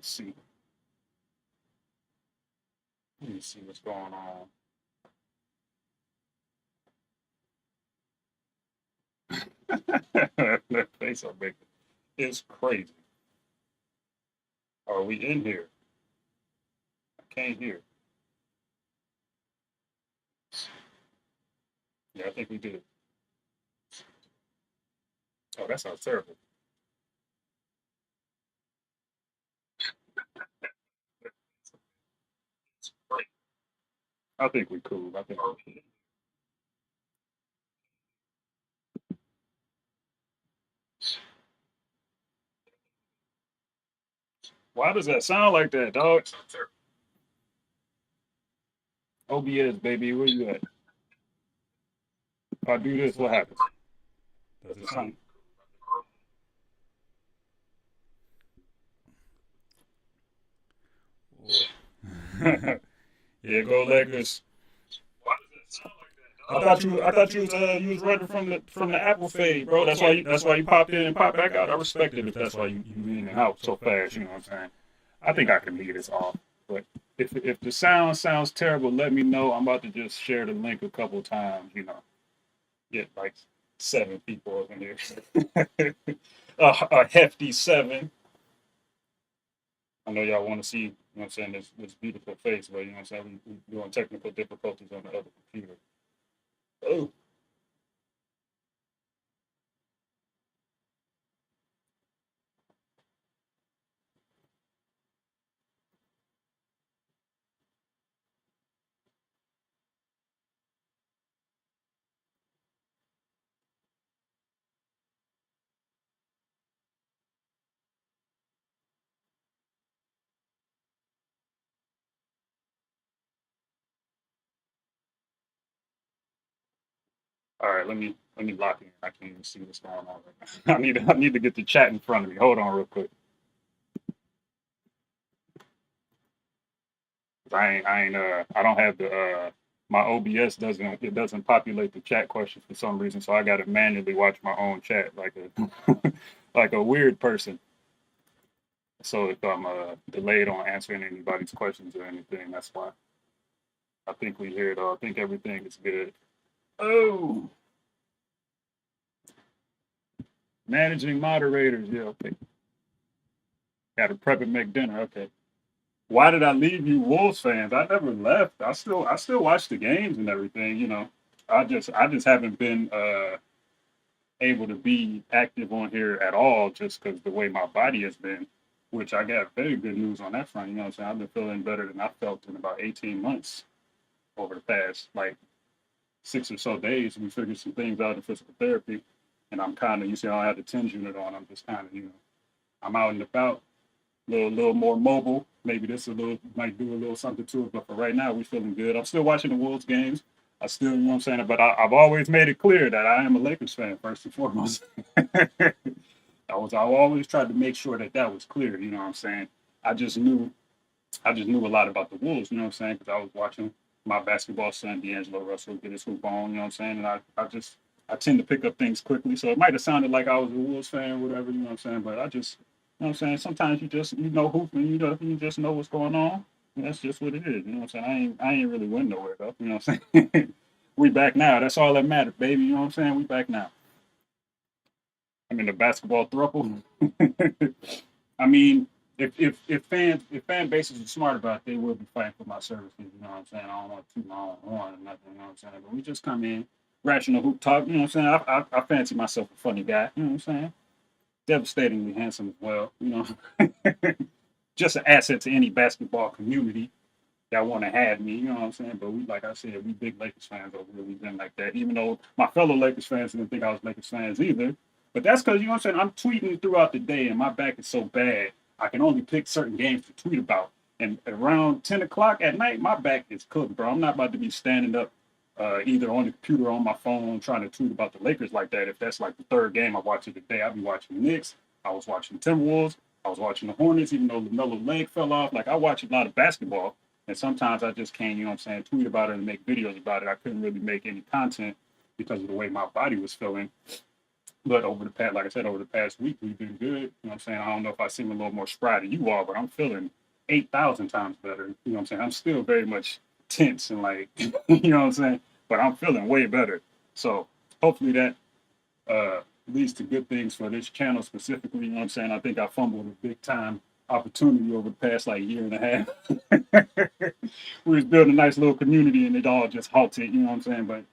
see. Let me see what's going on. That face I'm making is crazy. Are we in here? I can't hear. Yeah, I think we did. Oh, that sounds terrible. I think we cool. I think we cool. Why does that sound like that, dog? OBS, baby, where you at? If I do this, what happens? Does it sound? Yeah, go Lakers. I thought you was running from the Apple fade, bro. That's why you popped in and popped back out. I respect it if that's why you in and out so fast. You know what I'm saying? I think I can leave this off. But if the sound sounds terrible, let me know. I'm about to just share the link a couple times. Get like 7 people over here. A hefty 7. I know y'all want to see, what I'm saying, this beautiful face, but you know what I'm saying, we're doing technical difficulties on the other computer. Oh, all right. Let me lock in. I can't even see what's going on right now. I need to get the chat in front of me. Hold on real quick. I don't have the my OBS doesn't populate the chat questions for some reason, so I got to manually watch my own chat like a like a weird person. So if I'm delayed on answering anybody's questions or anything, that's why. I think we hear it all. I think everything is good. Oh, managing moderators. Yeah, okay. Got to prep and make dinner. Okay. Why did I leave you, Wolves fans? I never left. I still watch the games and everything. I just haven't been able to be active on here at all, just because the way my body has been. Which I got very good news on that front. You know what I'm saying? I've been feeling better than I felt in about 18 months over the past like 6 or so days. We figured some things out in physical therapy, and I'm kind of, you see, I have the TENS unit on. I'm just kind of, I'm out and about, little more mobile. Maybe this a little might do a little something to it, but for right now, we're feeling good. I'm still watching the Wolves games. I still, you know what I'm saying, but I've always made it clear that I am a Lakers fan first and foremost. I always tried to make sure that that was clear. You know what I'm saying? I just knew I just knew a lot about the Wolves. You know what I'm saying? Because I was watching my basketball son D'Angelo Russell get his hoop on. You know what I'm saying? And I tend to pick up things quickly. So it might have sounded like I was a Wolves fan, or whatever. You know what I'm saying? But I just, you know what I'm saying? Sometimes you know hoop and you just know what's going on. And that's just what it is. You know what I'm saying? I ain't really went nowhere though. You know what I'm saying? We back now. That's all that matters, baby. You know what I'm saying? We back now. I mean, the basketball throuple. I mean, if fan bases are smart about it, they will be fighting for my services. You know what I'm saying? I don't want to toot my own horn or nothing. You know what I'm saying? But we just come in, rational hoop talk. You know what I'm saying? I fancy myself a funny guy. You know what I'm saying? Devastatingly handsome as well. Just an asset to any basketball community that want to have me. You know what I'm saying? But we, like I said, we big Lakers fans over here. We've been like that. Even though my fellow Lakers fans didn't think I was Lakers fans either. But that's because, you know what I'm saying, I'm tweeting throughout the day and my back is so bad, I can only pick certain games to tweet about. And around 10 o'clock at night, my back is cooked, bro. I'm not about to be standing up either on the computer or on my phone trying to tweet about the Lakers like that. If that's like the third game I watch of the day, I'll be watching the Knicks. I was watching Timberwolves. I was watching the Hornets, even though LaMelo leg fell off. Like, I watch a lot of basketball. And sometimes I just can't, you know what I'm saying, tweet about it and make videos about it. I couldn't really make any content because of the way my body was feeling. But over the past, like I said, over the past week, we've been good. You know what I'm saying? I don't know if I seem a little more spry to you all, but I'm feeling 8,000 times better. You know what I'm saying? I'm still very much tense and like, you know what I'm saying? But I'm feeling way better. So hopefully that leads to good things for this channel specifically. You know what I'm saying? I think I fumbled a big time opportunity over the past like year and a half. We was building a nice little community and it all just halted, you know what I'm saying? But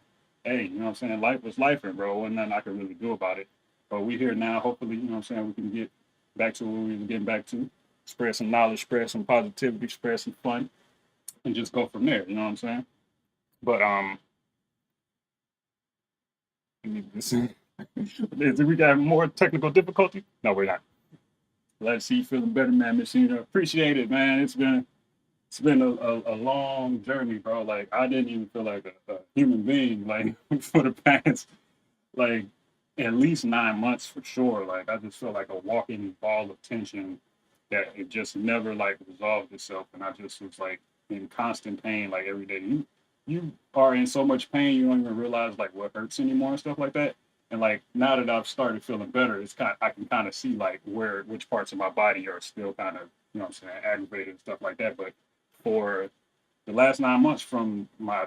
hey, you know what I'm saying? Life was life, and bro, and nothing I could really do about it. But we here now. Hopefully, you know what I'm saying, we can get back to what we were getting back to. Spread some knowledge, spread some positivity, spread some fun, and just go from there. You know what I'm saying? But let me just we got more technical difficulty? No, we're not. Let's see, feeling better, man. Machine, appreciate it, man. It's been a long journey, bro. Like I didn't even feel like a human being like for the past like at least 9 months for sure. Like I just feel like a walking ball of tension that it just never like resolved itself, and I just was like in constant pain like every day. You are in so much pain you don't even realize like what hurts anymore and stuff like that. And like now that I've started feeling better, it's kind I can kind of see like where which parts of my body are still kind of, you know what I'm saying, aggravated and stuff like that. But for the last 9 months, from my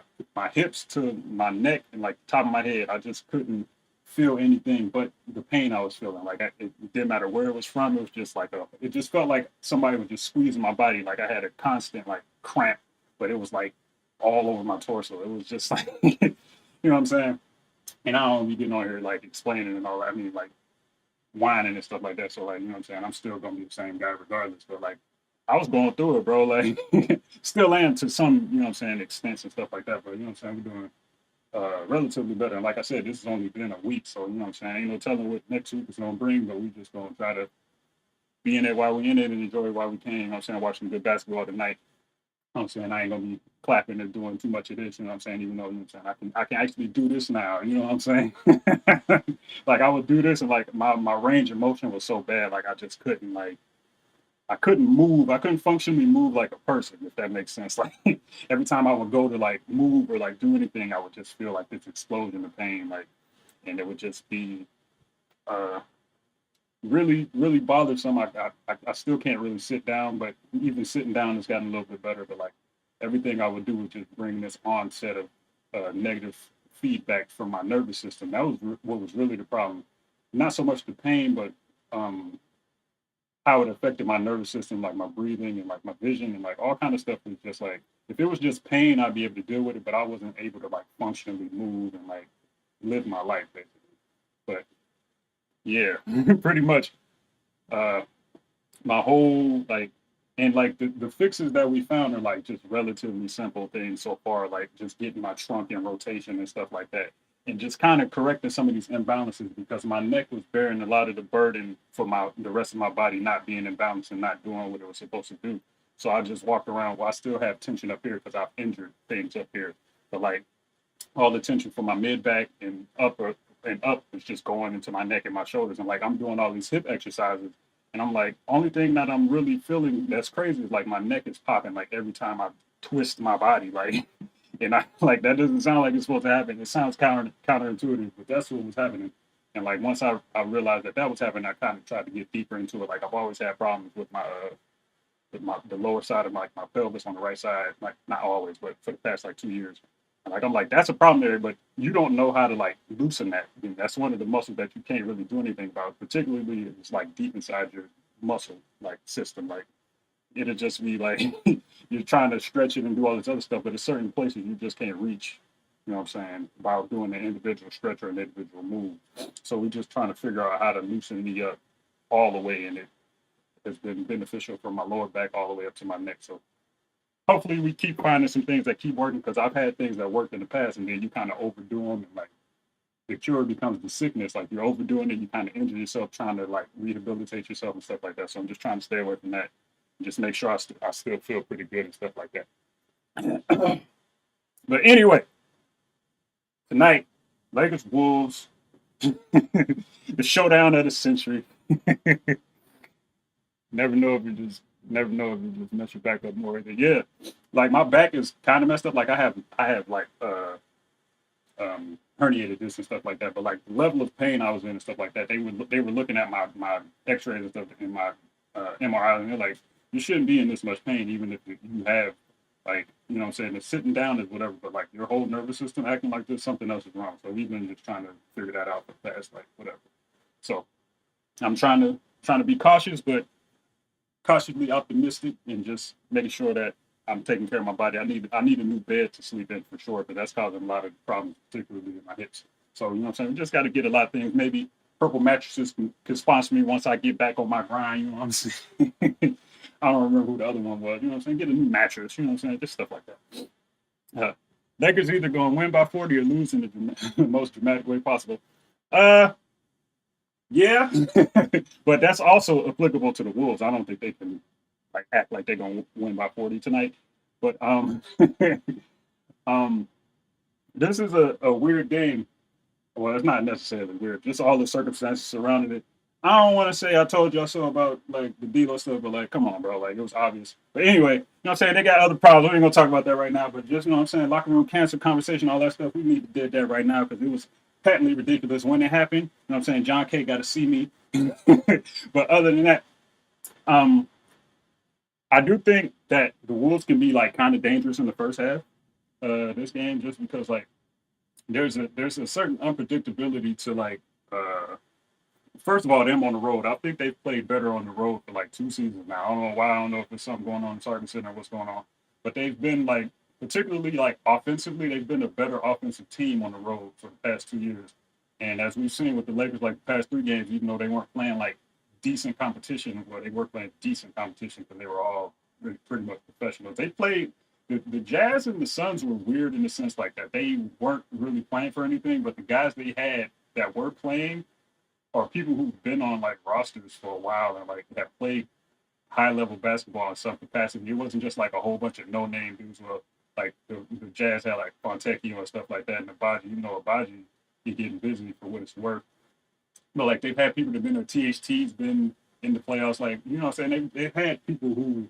hips to my neck and like the top of my head, I just couldn't feel anything but the pain I was feeling. Like it didn't matter where it was from. It was just like it just felt like somebody was just squeezing my body. Like I had a constant like cramp, but it was like all over my torso. It was just like, you know what I'm saying? And I don't be getting on here like explaining and all that. I mean, like whining and stuff like that. So like, you know what I'm saying? I'm still gonna be the same guy regardless. But like I was going through it, bro. Like still am to some, you know what I'm saying, extents and stuff like that. But you know what I'm saying, we're doing relatively better. And like I said, this has only been a week, so you know what I'm saying, ain't no telling what next week is gonna bring, but we just gonna try to be in it while we in it and enjoy it while we can, you know what I'm saying, watching good basketball tonight. You know what I'm saying, I ain't gonna be clapping and doing too much of this, you know what I'm saying, even though, you know what I'm saying, I can actually do this now, you know what I'm saying? Like I would do this and like my range of motion was so bad, like I just couldn't like I couldn't move. I couldn't functionally move like a person, if that makes sense. Like every time I would go to like move or like do anything, I would just feel like this explosion of pain, like, and it would just be uh, really, really bothersome. I still can't really sit down, but even sitting down has gotten a little bit better. But like everything I would do would just bring this onset of negative feedback from my nervous system. That was what was really the problem. Not so much the pain, but um, how it affected my nervous system, like my breathing and like my vision and like all kind of stuff was just like if it was just pain, I'd be able to deal with it, but I wasn't able to like functionally move and like live my life basically. But yeah, pretty much uh my whole like and like the fixes that we found are like just relatively simple things so far, like just getting my trunk in rotation and stuff like that. And just kind of correcting some of these imbalances because my neck was bearing a lot of the burden for my the rest of my body not being in balance and not doing what it was supposed to do. So I just walked around. Well, I still have tension up here because I've injured things up here. But like all the tension from my mid back and up is just going into my neck and my shoulders. And like I'm doing all these hip exercises, and I'm like, only thing that I'm really feeling that's crazy is like my neck is popping like every time I twist my body, like, and I like that doesn't sound like it's supposed to happen. It sounds counterintuitive, but that's what was happening. And like once I realized that that was happening, I kind of tried to get deeper into it. Like I've always had problems with my the lower side of my pelvis on the right side, like not always, but for the past like 2 years. And like I'm like, that's a problem there, but you don't know how to like loosen that. I mean, that's one of the muscles that you can't really do anything about, particularly if it's like deep inside your muscle like system. Like it'll just be like you're trying to stretch it and do all this other stuff, but at certain places you just can't reach. You know what I'm saying? By doing an individual stretch or an individual move. So we're just trying to figure out how to loosen me up all the way, and it has been beneficial from my lower back all the way up to my neck. So hopefully we keep finding some things that keep working because I've had things that worked in the past and then you kind of overdo them and like the cure becomes the sickness. Like you're overdoing it, you kind of injure yourself trying to like rehabilitate yourself and stuff like that. So I'm just trying to stay away from that and just make sure I still feel pretty good and stuff like that. But anyway, tonight, Lakers Wolves, the showdown of the century. Never know if you just mess your back up more. Yeah, like my back is kind of messed up. Like I have like herniated disc and stuff like that. But like the level of pain I was in and stuff like that, they were looking at my X-rays and stuff in my MRI, and they're like, you shouldn't be in this much pain, even if you have like, you know what I'm saying, it's sitting down is whatever, but like your whole nervous system acting like this, something else is wrong. So we've been just trying to figure that out for the past like whatever. So I'm trying to be cautious, but cautiously optimistic, and just making sure that I'm taking care of my body. I need a new bed to sleep in for sure, but that's causing a lot of problems, particularly in my hips. So you know what I'm saying. We just got to get a lot of things. Maybe Purple Mattresses can sponsor me once I get back on my grind. You know what I'm saying. I don't remember who the other one was. You know what I'm saying. Get a new mattress. You know what I'm saying. Just stuff like that. Lakers either going to win by 40 or lose in the most dramatic way possible. Uh, yeah, but that's also applicable to the Wolves. I don't think they can like act like they're gonna win by 40 tonight. But um, this is a weird game. Well, it's not necessarily weird. Just all the circumstances surrounding it. I don't want to say I told y'all so about like the D'Lo stuff, but like, come on, bro. Like it was obvious. But anyway, you know what I'm saying? They got other problems. We ain't gonna talk about that right now. But just you know what I'm saying, locker room cancer conversation, all that stuff. We need to do that right now because it was patently ridiculous when it happened. You know what I'm saying? John K got to see me. But other than that, um, I do think that the Wolves can be like kind of dangerous in the first half. This game, just because like there's a certain unpredictability to like first of all, them on the road. I think they've played better on the road for like 2 seasons now. I don't know why. I don't know if there's something going on in Sargent Center or what's going on. But they've been like, particularly like offensively, they've been a better offensive team on the road for the past 2 years. And as we've seen with the Lakers, like the past 3 games, even though they weren't playing like decent competition, well, they were playing decent competition because they were all pretty much professionals. They played the Jazz and the Suns were weird in the sense like that. They weren't really playing for anything, but the guys they had that were playing or people who've been on like rosters for a while and like have played high level basketball in some capacity. It wasn't just like a whole bunch of no name dudes. Well, like the Jazz had like Fontecchio and stuff like that, and Abaji. You know, Abaji, he's getting busy for what it's worth. But like they've had people that have been there. THT's been in the playoffs. Like you know, what I'm saying they've had people who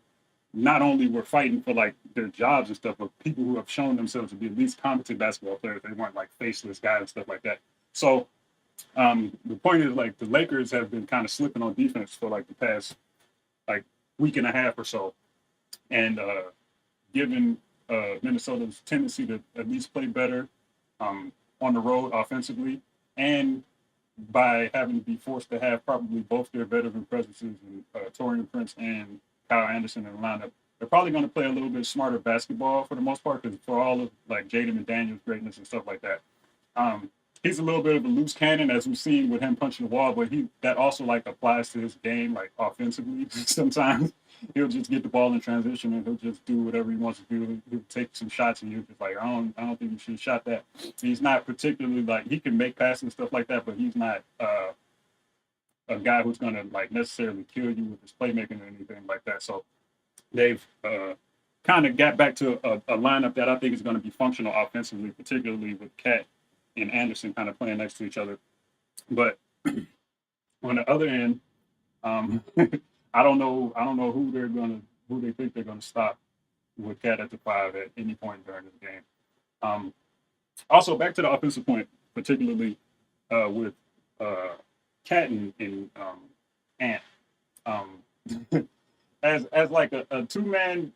not only were fighting for like their jobs and stuff, but people who have shown themselves to be at least competent basketball players. They weren't like faceless guys and stuff like that. So the point is like the Lakers have been kind of slipping on defense for like the past like week and a half or so, and given Minnesota's tendency to at least play better on the road offensively, and by having to be forced to have probably both their veteran presences in Torian Prince and Kyle Anderson in the lineup, they're probably going to play a little bit smarter basketball for the most part because for all of like Jaden McDaniel's greatness and stuff like that. Um, he's a little bit of a loose cannon, as we've seen with him punching the wall, but he that also like applies to his game, like offensively. Sometimes he'll just get the ball in transition and he'll just do whatever he wants to do. He'll take some shots and you're just like, I don't think you should have shot that. He's not particularly like he can make passes and stuff like that, but he's not a guy who's gonna like necessarily kill you with his playmaking or anything like that. So they've kind of got back to a lineup that I think is going to be functional offensively, particularly with Cat and Anderson kind of playing next to each other. But on the other end, I don't know. I don't know who they think they're gonna stop with Cat at the five at any point during this game. Um, Also, back to the offensive point, particularly with Cat and Ant. Um, as like a two man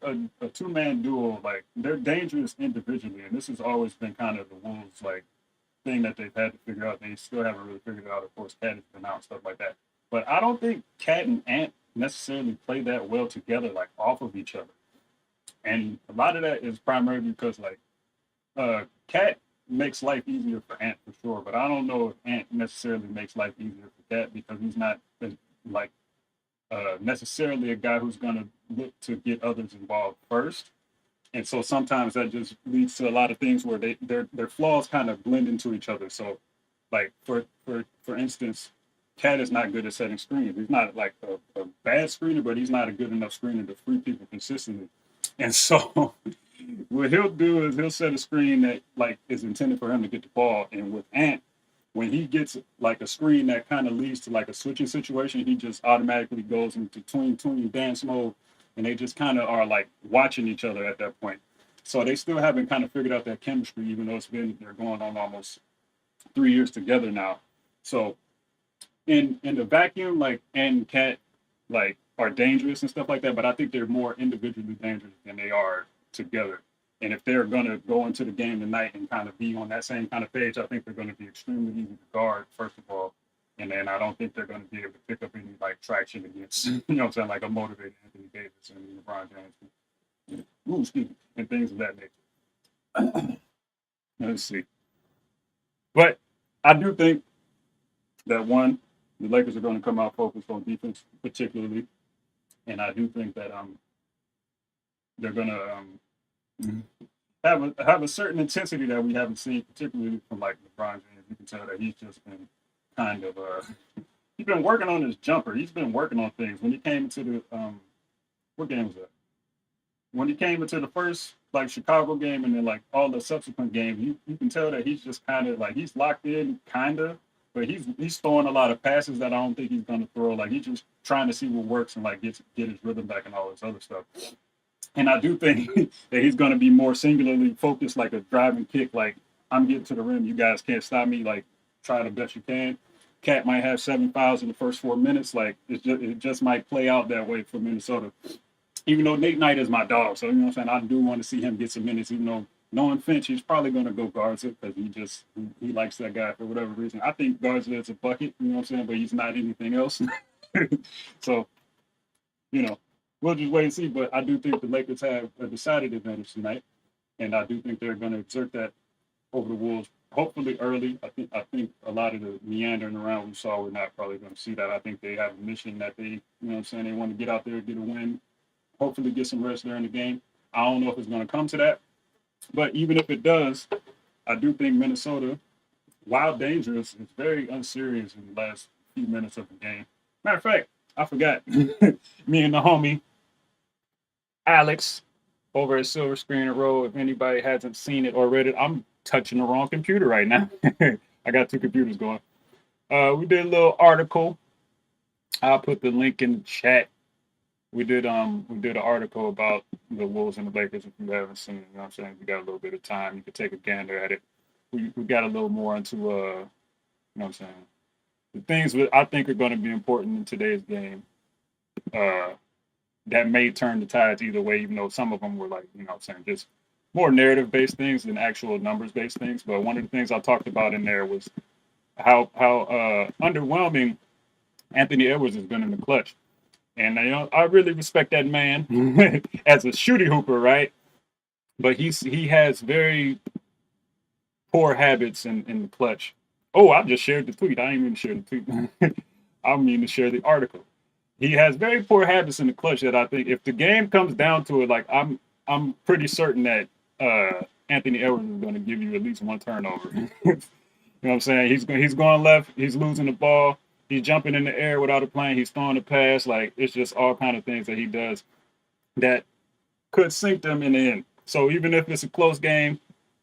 duo, like they're dangerous individually, and this has always been kind of the Wolves like thing that they've had to figure out. They still haven't really figured it out. Of course, Cat has been out and stuff like that. But I don't think Cat and Ant necessarily play that well together, like off of each other. And a lot of that is primarily because like Cat makes life easier for Ant for sure, but I don't know if Ant necessarily makes life easier for Cat because he's not like necessarily a guy who's going to look to get others involved first. And so sometimes that just leads to a lot of things where their flaws kind of blend into each other. So, like for instance, Cat is not good at setting screens. He's not like a bad screener, but he's not a good enough screener to free people consistently. And so, what he'll do is he'll set a screen that like is intended for him to get the ball. And with Ant, when he gets like a screen that kind of leads to like a switching situation, he just automatically goes into tween dance mode, and they just kind of are like watching each other at that point. So they still haven't kind of figured out that chemistry, even though they're going on almost 3 years together now. So in the vacuum, like and Cat like are dangerous and stuff like that, but I think they're more individually dangerous than they are together. And if they're gonna go into the game tonight and kind of be on that same kind of page, I think they're gonna be extremely easy to guard, first of all. And then I don't think they're gonna be able to pick up any like traction against, you know what I'm saying, like a motivated Anthony Davis and LeBron James. Ooh, excuse me, and things of that nature. Let's see. But I do think that one, the Lakers are going to come out focused on defense, particularly, and I do think that they're going to have a certain intensity that we haven't seen, particularly from like LeBron James. You can tell that he's just been kind of he's been working on his jumper. He's been working on things. When he came into the what game was that? When he came into the first like Chicago game and then like all the subsequent games, you can tell that he's just kind of like he's locked in, kind of, but he's throwing a lot of passes that I don't think he's going to throw. Like he's just trying to see what works and like get his rhythm back and all this other stuff. And I do think that he's going to be more singularly focused, like a driving kick. Like I'm getting to the rim, you guys can't stop me. Like try the best you can. Cat might have 7 fouls in the first 4 minutes. Like it just might play out that way for Minnesota. Even though Nate Knight is my dog, so you know what I'm saying. I do want to see him get some minutes. Even though knowing Finch, he's probably going to go Garza because he likes that guy for whatever reason. I think Garza is a bucket, you know what I'm saying, but he's not anything else. So you know, we'll just wait and see. But I do think the Lakers have a decided advantage tonight, and I do think they're going to exert that over the Wolves. Hopefully early. I think a lot of the meandering around we saw, we're not probably going to see that. I think they have a mission that they, you know what I'm saying, they want to get out there, get a win, hopefully get some rest during the game. I don't know if it's going to come to that, but even if it does, I do think Minnesota, while dangerous, is very unserious in the last few minutes of the game. Matter of fact, I forgot. Me and the homie Alex over at Silver Screen Row. If anybody hasn't seen it or read it, I'm touching the wrong computer right now. I got two computers going. We did a little article. I'll put the link in the chat. We did an article about the Wolves and the Lakers. If you haven't seen it, you know what I'm saying, you got a little bit of time, you can take a gander at it. We got a little more into you know what I'm saying, the things that I think are going to be important in today's game. That may turn the tides either way, even though some of them were like, you know what I'm saying, just more narrative based things than actual numbers based things. But one of the things I talked about in there was how underwhelming Anthony Edwards has been in the clutch. And you know, I really respect that man as a shooting hooper, right? But he has very poor habits in the clutch. Oh, I just shared the tweet. I didn't even share the tweet. I mean to share the article. He has very poor habits in the clutch that I think if the game comes down to it, like I'm pretty certain that Anthony Edwards is going to give you at least one turnover. You know what I'm saying? He's going left. He's losing the ball. He's jumping in the air without a plane. He's throwing a pass. Like it's just all kind of things that he does that could sink them in the end. So even if it's a close game,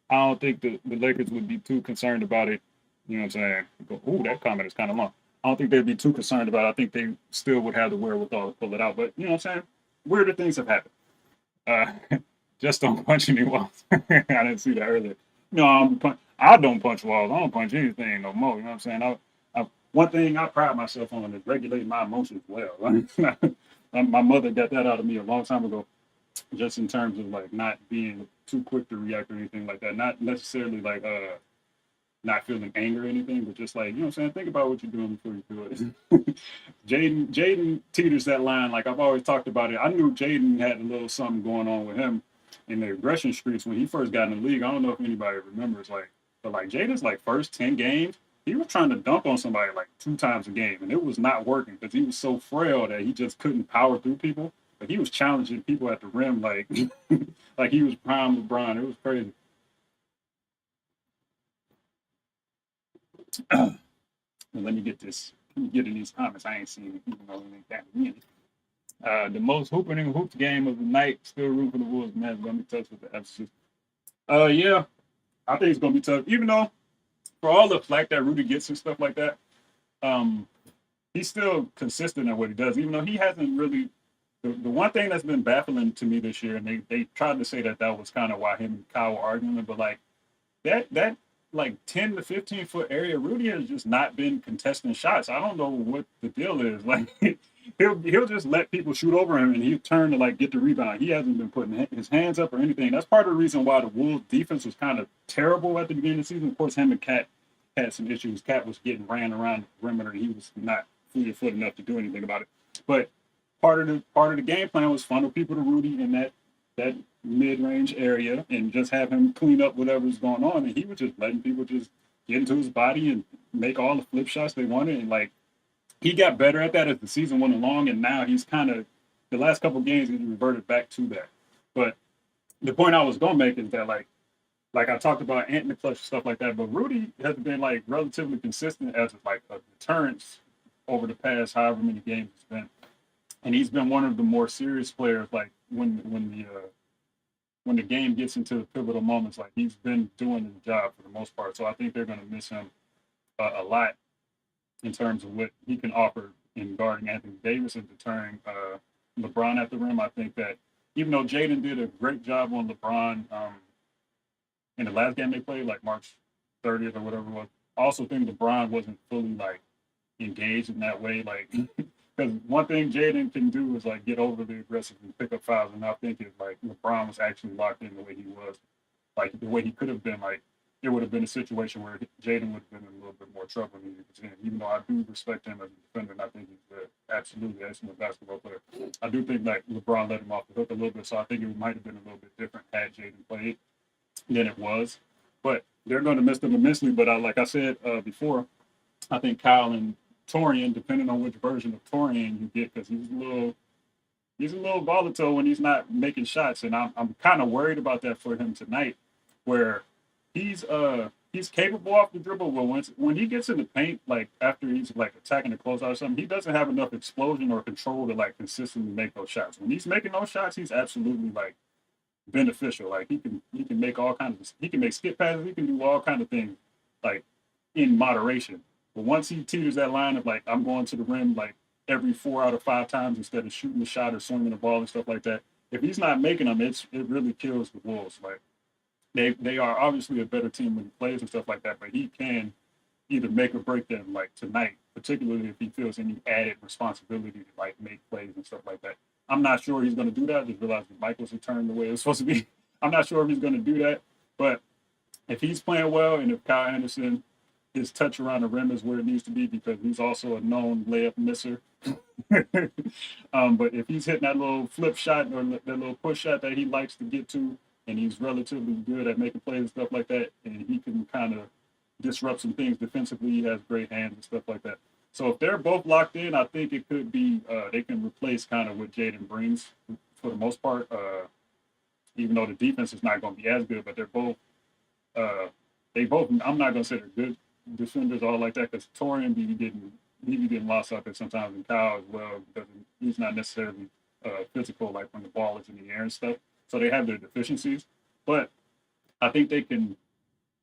I don't think the Lakers would be too concerned about it. You know what I'm saying? Ooh, that comment is kind of long. I don't think they'd be too concerned about it. I think they still would have the wherewithal to pull it out. But you know what I'm saying? Weirder things have happened. Just don't punch any walls. I didn't see that earlier. No, I don't punch walls. I don't punch anything no more. You know what I'm saying? One thing I pride myself on is regulating my emotions well. My mother got that out of me a long time ago, just in terms of like not being too quick to react or anything like that. Not necessarily like not feeling anger or anything, but just like, you know what I'm saying, think about what you're doing before you do it. Jaden teeters that line, like I've always talked about it. I knew Jaden had a little something going on with him in the aggression streaks when he first got in the league. I don't know if anybody remembers, like, but like Jaden's like first 10 games, he was trying to dunk on somebody like 2 times a game, and it was not working because he was so frail that he just couldn't power through people. But he was challenging people at the rim like like he was prime LeBron. It was crazy. Let me get this. Let me get in these comments. I ain't seen it, even though it ain't that many. The most hooping and hoops game of the night. Still room for the Wolves, man. Let me touch with the emphasis. Yeah, I think it's gonna be tough. Even though for all the flack that Rudy gets and stuff like that, he's still consistent at what he does. Even though he hasn't really The one thing that's been baffling to me this year, and they tried to say that that was kind of why him and Kyle were arguing, but like that like 10 to 15 foot area, Rudy has just not been contesting shots. I don't know what the deal is. Like he'll just let people shoot over him and he'll turn to like get the rebound. He hasn't been putting his hands up or anything. That's part of the reason why the Wolves defense was kind of terrible at the beginning of the season. Of course, him and Cat had some issues. Cat was getting ran around the perimeter and he was not fleet foot enough to do anything about it. But part of the game plan was funnel people to Rudy in that mid range area and just have him clean up whatever's going on. And he was just letting people just get into his body and make all the flip shots they wanted. And like he got better at that as the season went along. And now he's kind of the last couple of games he's reverted back to that. But the point I was gonna make is that like I talked about Ant in the clutch and stuff like that, but Rudy has been like relatively consistent as like a deterrence over the past however many games it's been. And he's been one of the more serious players. Like when the game gets into the pivotal moments, like he's been doing his job for the most part. So I think they're going to miss him a lot in terms of what he can offer in guarding Anthony Davis and deterring LeBron at the rim. I think that even though Jaden did a great job on LeBron in the last game they played, like March 30th or whatever it was, I also think LeBron wasn't fully like engaged in that way. Like because one thing Jaden can do is like get overly aggressive and pick up fouls, and I think if like LeBron was actually locked in the way he was, like the way he could have been, like it would have been a situation where Jaden would have been in a little bit more trouble than he was in. Even though I do respect him as a defender, and I think he's an absolutely excellent basketball player. I do think like LeBron let him off the hook a little bit, so I think it might have been a little bit different had Jaden played than it was. But they're going to miss them immensely. But like I said before, I think Kyle and Torian, depending on which version of Torian you get, because he's a little volatile when he's not making shots, and I'm kind of worried about that for him tonight, where he's capable off the dribble, but when he gets in the paint, like after he's like attacking the closeout or something, he doesn't have enough explosion or control to like consistently make those shots. When he's making those shots, he's absolutely like beneficial. Like he can make all kinds of he can make skip passes, he can do all kinds of things like in moderation. But once he teeters that line of like I'm going to the rim like every 4 out of 5 times instead of shooting the shot or swinging the ball and stuff like that, if he's not making them, it really kills the Wolves. Like they are obviously a better team when he plays and stuff like that, but he can either make or break them like tonight, particularly if he feels any added responsibility to like make plays and stuff like that. I'm not sure he's going to do that. I just realized that Michael's returned the way it was supposed to be. I'm not sure if he's going to do that, but if he's playing well and if Kyle Anderson, his touch around the rim is where it needs to be because he's also a known layup misser. But if he's hitting that little flip shot or that little push shot that he likes to get to, and he's relatively good at making plays and stuff like that, and he can kind of disrupt some things defensively, he has great hands and stuff like that. So if they're both locked in, I think it could be they can replace kind of what Jaden brings for the most part. Even though the defense is not going to be as good, but they're both they both. I'm not going to say they're good defenders all like that because Torian be getting lost out there sometimes, and Kyle as well because he's not necessarily physical like when the ball is in the air and stuff. So they have their deficiencies, but I think they can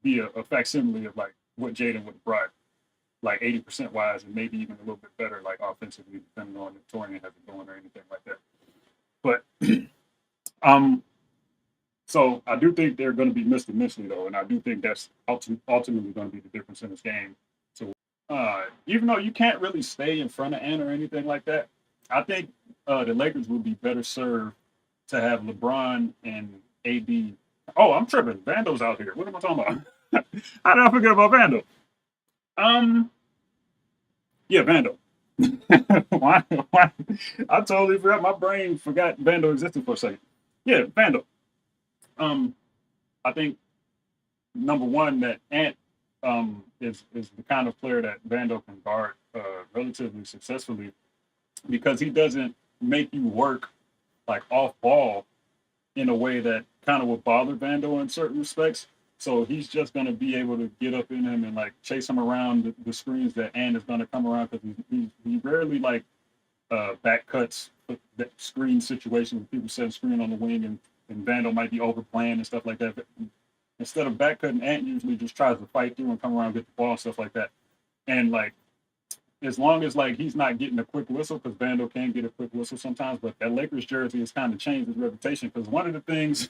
be a facsimile of like what Jaden would have brought, like 80% wise, and maybe even a little bit better, like offensively, depending on if Torian has it going or anything like that. But so I do think they're going to be missed immensely though, and I do think that's ultimately going to be the difference in this game. So even though you can't really stay in front of Ant or anything like that, I think the Lakers would be better served to have LeBron and AD. Oh, I'm tripping. Vando's out here. What am I talking about? How did I forget about Vando? Yeah, Vando. Why? I totally forgot. My brain forgot Vando existed for a second. Yeah, Vando. I think number one that Ant is the kind of player that Vando can guard relatively successfully because he doesn't make you work like off ball in a way that kind of would bother Vando in certain respects. So he's just going to be able to get up in him and like chase him around the screens that Ant is going to come around because he rarely like back cuts that screen situation. People set screen on the wing and Vando might be overplaying and stuff like that. But instead of back cutting, Ant usually just tries to fight through and come around and get the ball and stuff like that. And like as long as like he's not getting a quick whistle, because Vando can get a quick whistle sometimes, but that Lakers jersey has kind of changed his reputation. Because one of the things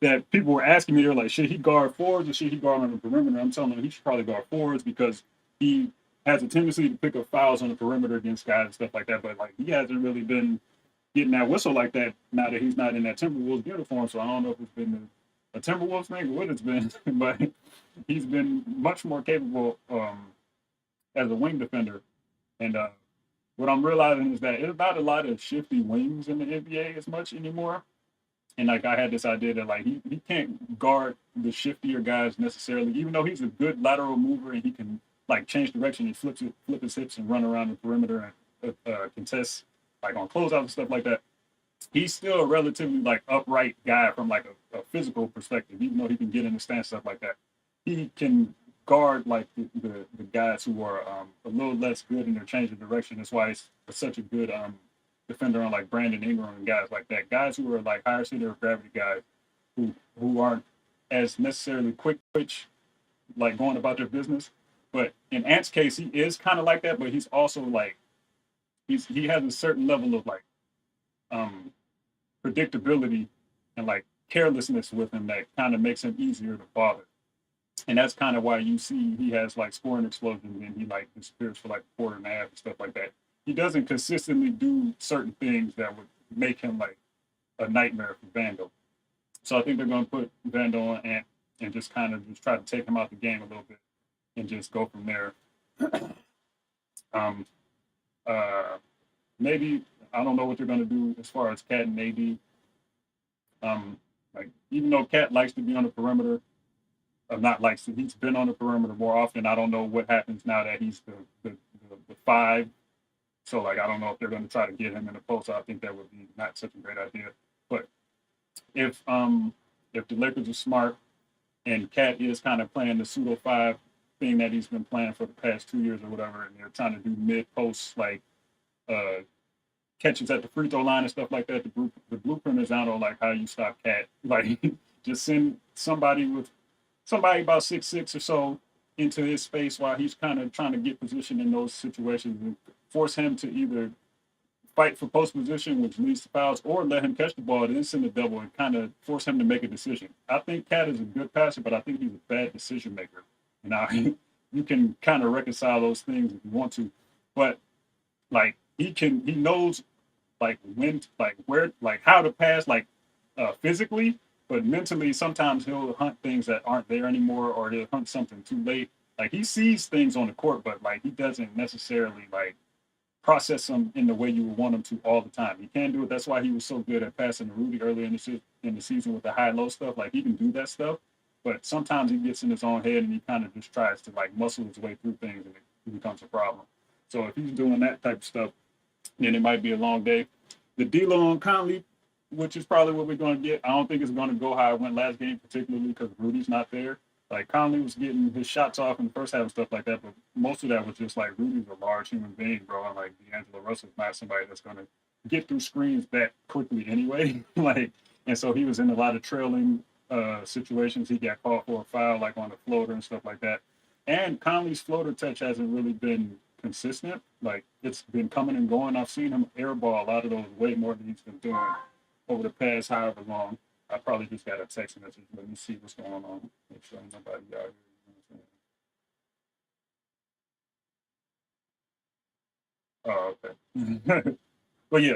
that people were asking me, they're like, should he guard forwards or should he guard on the perimeter? I'm telling them he should probably guard forwards because he has a tendency to pick up fouls on the perimeter against guys and stuff like that. But like he hasn't really been getting that whistle like that now that he's not in that Timberwolves uniform. So I don't know if it's been a Timberwolves thing or what it's been, but he's been much more capable as a wing defender. And what I'm realizing is that there's not a lot of shifty wings in the NBA as much anymore. And like I had this idea that like he can't guard the shiftier guys necessarily, even though he's a good lateral mover and he can like change direction and flip his hips and run around the perimeter and contest like on closeouts and stuff like that. He's still a relatively like upright guy from like a physical perspective, even though he can get in the stance stuff like that. He can guard like the guys who are a little less good in their change of direction. That's why he's such a good defender on like Brandon Ingram and guys like that. Guys who are like higher center of gravity guys who aren't as necessarily quick twitch, like going about their business. But in Ant's case, he is kind of like that, but he's also like he has a certain level of like um predictability and like carelessness with him that kind of makes him easier to bother. And that's kind of why you see he has like scoring explosions and he like disappears for like a quarter and a half and stuff like that. He doesn't consistently do certain things that would make him like a nightmare for Vando. So I think they're going to put Vando on Ant and just kind of just try to take him out the game a little bit and just go from there. um, uh, Maybe I don't know what they're going to do as far as Cat and AD. Like even though Cat likes to be on the perimeter, not likes to, he's been on the perimeter more often. I don't know what happens now that he's the five. So like I don't know if they're going to try to get him in the post. I think that would be not such a great idea. But if the Lakers are smart and Cat is kind of playing the pseudo five thing that he's been playing for the past 2 years or whatever, and they're trying to do mid post like uh, catches at the free throw line and stuff like that. The blueprint is out on like how you stop Cat. Like just send somebody about 6'6" or so into his space while he's kind of trying to get position in those situations and force him to either fight for post position, which leads to fouls, or let him catch the ball and then send a double and kind of force him to make a decision. I think Cat is a good passer, but I think he's a bad decision maker. Now you can kind of reconcile those things if you want to, but like he knows like when like where like how to pass like physically, but mentally sometimes he'll hunt things that aren't there anymore or he'll hunt something too late. Like he sees things on the court, but like he doesn't necessarily like process them in the way you would want him to all the time. He can do it. That's why he was so good at passing to Rudy earlier in the season with the high low stuff. Like he can do that stuff, but sometimes he gets in his own head and he kind of just tries to like muscle his way through things and it becomes a problem. So if he's doing that type of stuff, then it might be a long day. The D'Lo on Conley, which is probably what we're going to get. I don't think it's going to go how it went last game, particularly because Rudy's not there. Like Conley was getting his shots off in the first half and stuff like that, but most of that was just like Rudy's a large human being, bro, and like D'Angelo Russell's not somebody that's going to get through screens that quickly anyway. Like, and so he was in a lot of trailing situations. He got called for a foul, like on the floater and stuff like that. And Conley's floater touch hasn't really been consistent. Like it's been coming and going. I've seen him airball a lot of those way more than he's been doing over the past however long. I probably just got a text message. Let me see what's going on. Make sure nobody out here. Oh, okay. But yeah,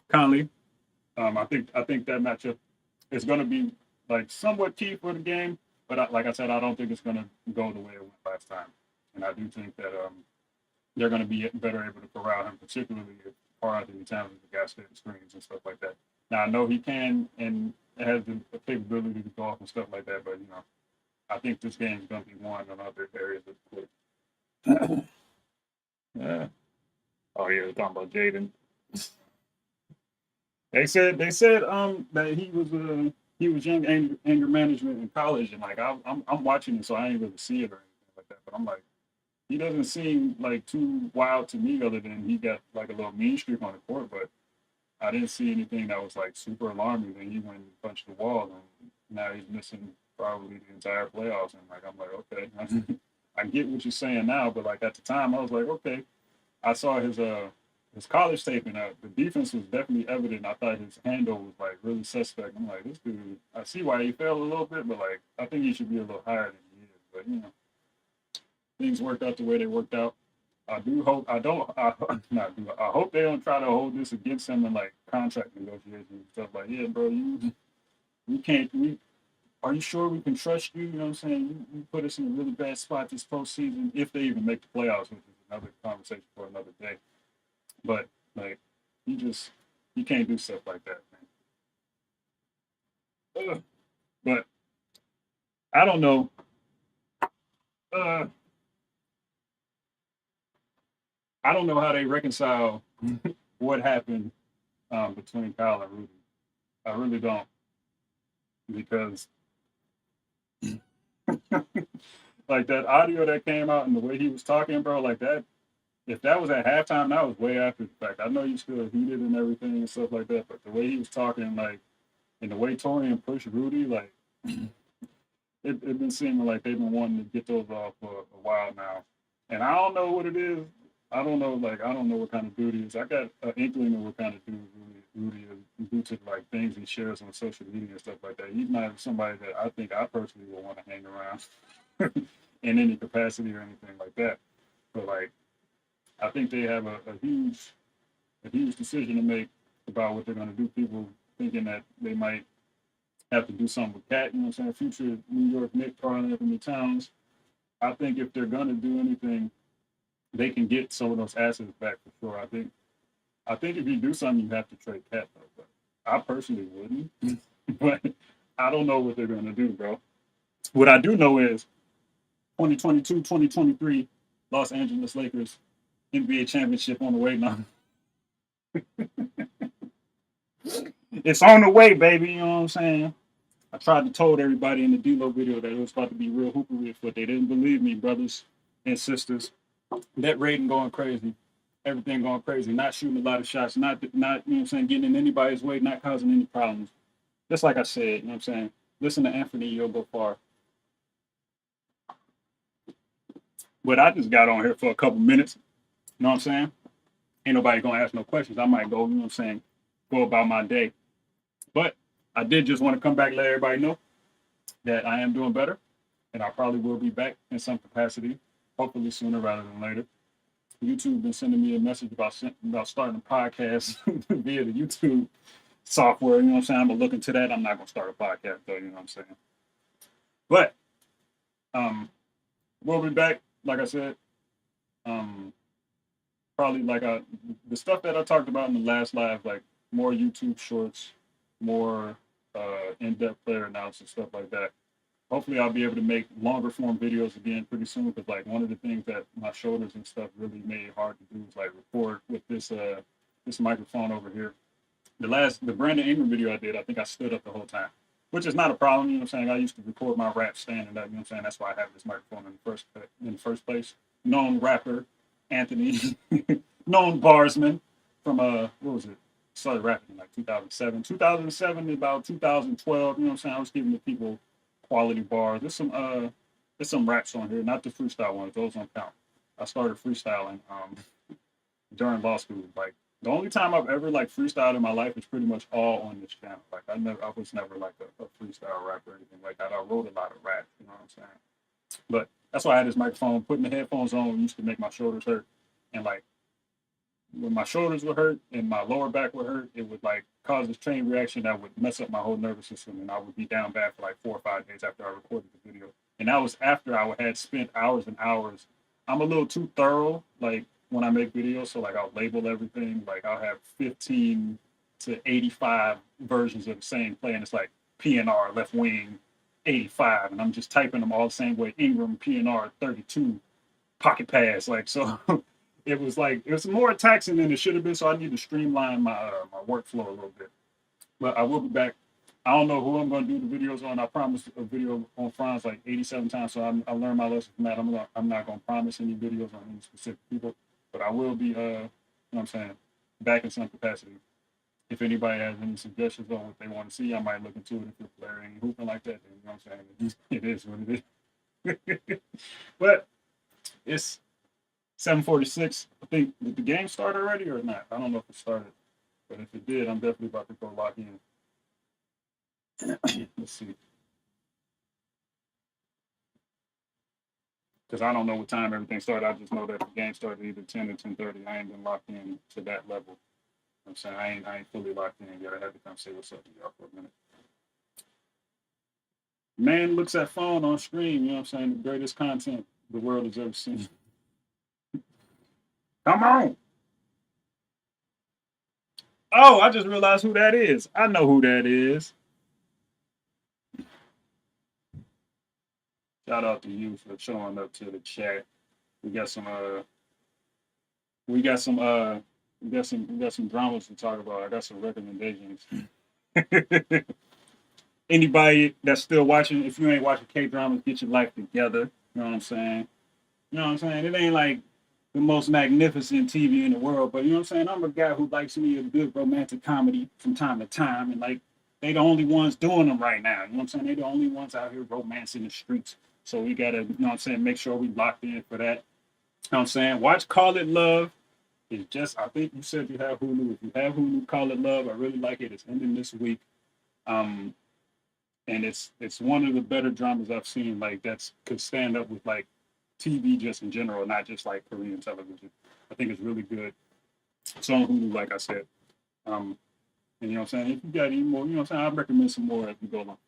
Conley. I think that matchup is going to be like somewhat key for the game. But like I said, I don't think it's going to go the way it went last time. And I do think that they're going to be better able to corral him, particularly if Anthony Towns is the guy setting screens and stuff like that. Now I know he can and has the capability to go off and stuff like that, but I think this game is going to be won on other areas of the court. Yeah. Oh yeah, they're talking about Jaden. They said that he was young anger management in college, and like I'm watching it, so I ain't really see it or anything like that. But I'm like, he doesn't seem like too wild to me, other than he got like a little mean streak on the court. But I didn't see anything that was like super alarming. Then he went and punched the wall, and now he's missing probably the entire playoffs. And like I'm like, okay, I get what you're saying now, but like at the time, I was like, okay. I saw his college tape, and the defense was definitely evident. I thought his handle was like really suspect. I'm like, this dude. I see why he fell a little bit, but like I think he should be a little higher than he is. But things worked out the way they worked out. I do hope I don't. Not do. I hope they don't try to hold this against him in like contract negotiations and stuff. Like, yeah, bro, you can't. Are you sure we can trust you? You know what I'm saying? You put us in a really bad spot this postseason, if they even make the playoffs, which is another conversation for another day. But like, you can't do stuff like that, man. But I don't know. Uh, I don't know how they reconcile what happened between Kyle and Rudy. I really don't, because like that audio that came out and the way he was talking, bro, like that. If that was at halftime, that was way after the fact. I know you still heated and everything and stuff like that, but the way he was talking, like, and the way Torian pushed Rudy, like, it been seeming like they've been wanting to get those off for a while now. And I don't know what it is. I don't know, like, I don't know what kind of dude he is. I got an inkling of what kind of dude Rudy is due to like things he shares on social media and stuff like that. He's not somebody that I think I personally would want to hang around in any capacity or anything like that. But like, I think they have a huge decision to make about what they're going to do. People thinking that they might have to do something with Cat, you know what I'm saying? Future New York Knicks, Carl Anthony Towns. I think if they're going to do anything, they can get some of those assets back for sure. I think if you do something, you have to trade Cat though. But I personally wouldn't. But I don't know what they're going to do, bro. What I do know is 2022, 2023, Los Angeles Lakers NBA championship on the way now. It's on the way, baby. You know what I'm saying? I tried to told everybody in the D-Lo video that it was about to be real hoopery, but they didn't believe me, brothers and sisters. Net rating going crazy, everything going crazy, not shooting a lot of shots, not you know what I'm saying, getting in anybody's way, not causing any problems. Just like I said, you know what I'm saying? Listen to Anthony, you'll go far. But I just got on here for a couple minutes, you know what I'm saying? Ain't nobody gonna ask no questions. I might go, you know what I'm saying, go about my day. But I did just want to come back and let everybody know that I am doing better, and I probably will be back in some capacity, hopefully sooner rather than later. YouTube been sending me a message about starting a podcast via the YouTube software. You know what I'm saying? I'm gonna look into that. I'm not gonna start a podcast though. You know what I'm saying? But um, we'll be back. Like I said, um, probably the stuff that I talked about in the last live, like more YouTube shorts, more in-depth player analysis, stuff like that. Hopefully I'll be able to make longer form videos again pretty soon, because like one of the things that my shoulders and stuff really made it hard to do is like record with this microphone over here. The Brandon Ingram video I did, I think I stood up the whole time, which is not a problem. You know what I'm saying? I used to record my rap standing up. You know what I'm saying? That's why I have this microphone in the first place. Known rapper Anthony, known barsman from what was it? Started rapping in like 2007 to about 2012. You know what I'm saying? I was giving the people quality bars. There's some raps on here, not the freestyle ones. Those don't count. I started freestyling during law school. Like the only time I've ever like freestyled in my life is pretty much all on this channel. Like I was never like a freestyle rapper or anything like that. I wrote a lot of rap, you know what I'm saying? But that's why I had this microphone. Putting the headphones on used to make my shoulders hurt, and like when my shoulders would hurt and my lower back would hurt, it would like cause this chain reaction that would mess up my whole nervous system, and I would be down bad for like 4 or 5 days after I recorded the video. And that was after I had spent hours and hours. I'm a little too thorough, like when I make videos, so like I'll label everything. Like I'll have 15 to 85 versions of the same play, and it's like PNR left wing 85, and I'm just typing them all the same way. Ingram PNR 32 pocket pass, like so. It was more taxing than it should have been. So I need to streamline my workflow a little bit. But I will be back. I don't know who I'm going to do the videos on. I promised a video on Franz like 87 times, so I learned my lesson from that. I'm not going to promise any videos on any specific people, but I will be, you know what I'm saying, back in some capacity. If anybody has any suggestions on what they want to see, I might look into it. If you're playing hooping like that, then, you know what I'm saying, it is what it is. But It's 7:46. I think did the game start already or not? I don't know if it started, but if it did, I'm definitely about to go lock in. Let's see, because I don't know what time everything started. I just know that the game started either 10 or 10:30. I ain't been locked in to that level. I'm saying I ain't fully locked in yet. I had to come say what's up to y'all for a minute. Man looks at phone on screen. You know what I'm saying? The greatest content the world has ever seen. Come on. Oh, I just realized who that is. I know who that is. Shout out to you for showing up to the chat. We got some we got some we got some dramas to talk about. I got some recommendations. Anybody that's still watching, if you ain't watching K dramas, get your life together. You know what I'm saying? You know what I'm saying? It ain't like the most magnificent TV in the world, but you know what I'm saying? I'm a guy who likes me a good romantic comedy from time to time, and like they the only ones doing them right now. You know what I'm saying? They the only ones out here romancing the streets. So we gotta, you know what I'm saying, make sure we locked in for that. You know what I'm saying? Watch Call It Love. It's just I think you said you have Hulu. If you have Hulu, Call It Love. I really like it. It's ending this week. Um and it's one of the better dramas I've seen, like that's could stand up with like TV just in general, not just like Korean television. I think it's really good. It's on Hulu, like I said. And you know what I'm saying? If you got any more, you know what I'm saying? I recommend some more as we go along.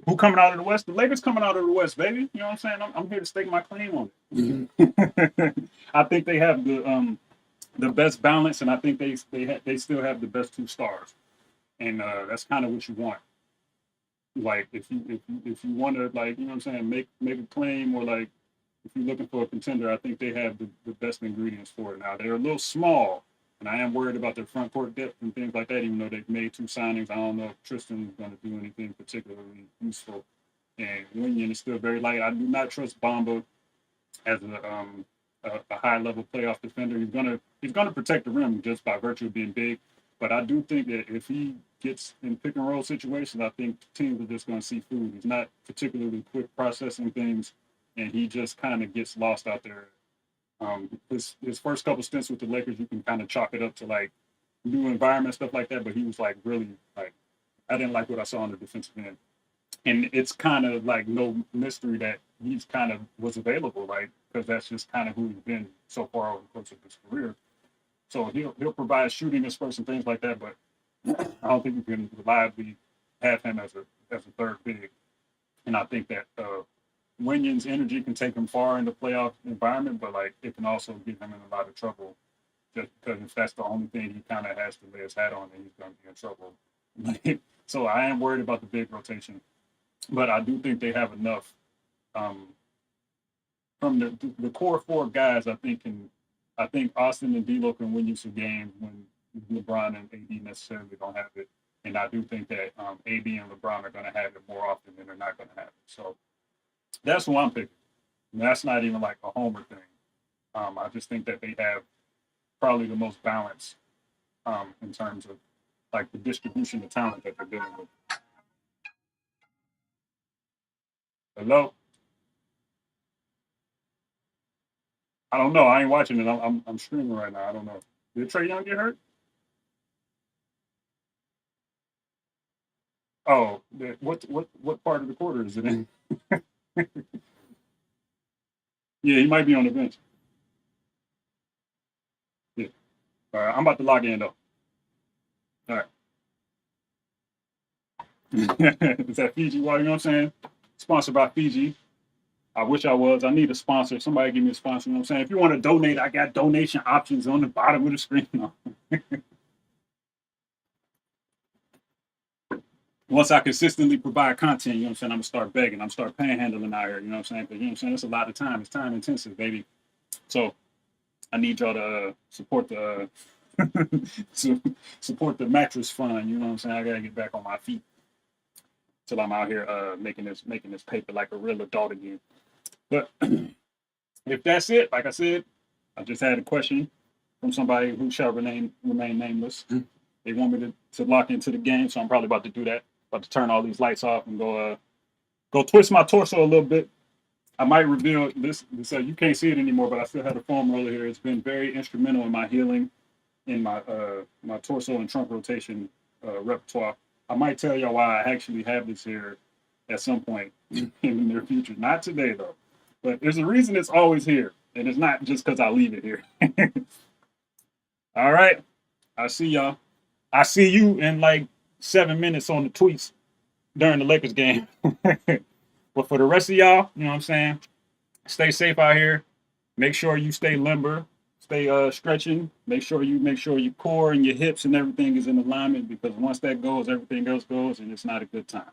Who coming out of the West? The Lakers coming out of the West, baby. You know what I'm saying? I'm here to stake my claim on it. I think they have the best balance, and I think they still have the best two stars, and that's kind of what you want. Like if you want to, like, you know what I'm saying, make a claim, or like if you're looking for a contender, I think they have the best ingredients for it. Now they're a little small, and I am worried about their front court depth and things like that. Even though they've made two signings, I don't know if Tristan is going to do anything particularly useful. And Winyon is still very light. I do not trust Bamba as a high level playoff defender. He's gonna protect the rim just by virtue of being big. But I do think that if he gets in pick and roll situations, I think teams are just going to see food. He's not particularly quick processing things, and he just kind of gets lost out there. His first couple stints with the Lakers, you can kind of chalk it up to like new environment stuff like that. But he was like really like I didn't like what I saw on the defensive end, and it's kind of like no mystery that he's kind of was available, right? Because that's just kind of who he's been so far over the course of his career. So he'll provide shooting and spurts and things like that, but I don't think you can reliably have him as a third big. And I think that Winyon's energy can take him far in the playoff environment, but like it can also get him in a lot of trouble just because if that's the only thing he kind of has to lay his hat on, then he's going to be in trouble. So I am worried about the big rotation, but I do think they have enough um, from the core four guys. I think Austin and D'Lo can win you some games when LeBron and AD necessarily don't have it. And I do think that AD and LeBron are going to have it more often than they're not going to have it. So that's who I'm picking. And that's not even like a homer thing. I just think that they have probably the most balance in terms of like the distribution of talent that they're dealing with. Hello, I don't know. I ain't watching it. I'm streaming right now. I don't know. Did Trey Young get hurt? Oh, what part of the quarter is it in? Yeah, he might be on the bench. Yeah. All right, I'm about to log in though. All right. Is that Fiji water? You know what I'm saying? Sponsored by Fiji. I wish I was. I need a sponsor. Somebody give me a sponsor. You know what I'm saying? If you want to donate, I got donation options on the bottom of the screen. Once I consistently provide content, you know what I'm saying? I'm gonna start begging. I'm start panhandling out here. You know what I'm saying? Because you know what I'm saying? It's a lot of time. It's time intensive, baby. So I need y'all to support the support the mattress fund. You know what I'm saying? I gotta get back on my feet till I'm out here making this paper like a real adult again. But if that's it, like I said, I just had a question from somebody who shall remain nameless. They want me to lock into the game, so I'm probably about to do that. About to turn all these lights off and go twist my torso a little bit I might reveal this. You can't see it anymore, but I still have a foam roller here. It's been very instrumental in my healing, in my torso and trunk rotation repertoire. I might tell y'all why I actually have this here at some point in the near future. Not today though, but there's a reason it's always here, and it's not just because I leave it here. All right, I see y'all. I see you in like 7 minutes on the tweets during the Lakers game. But for the rest of y'all, you know what I'm saying? Stay safe out here. Make sure you stay limber, stay stretching. Make sure your core and your hips and everything is in alignment, because once that goes, everything else goes, and it's not a good time.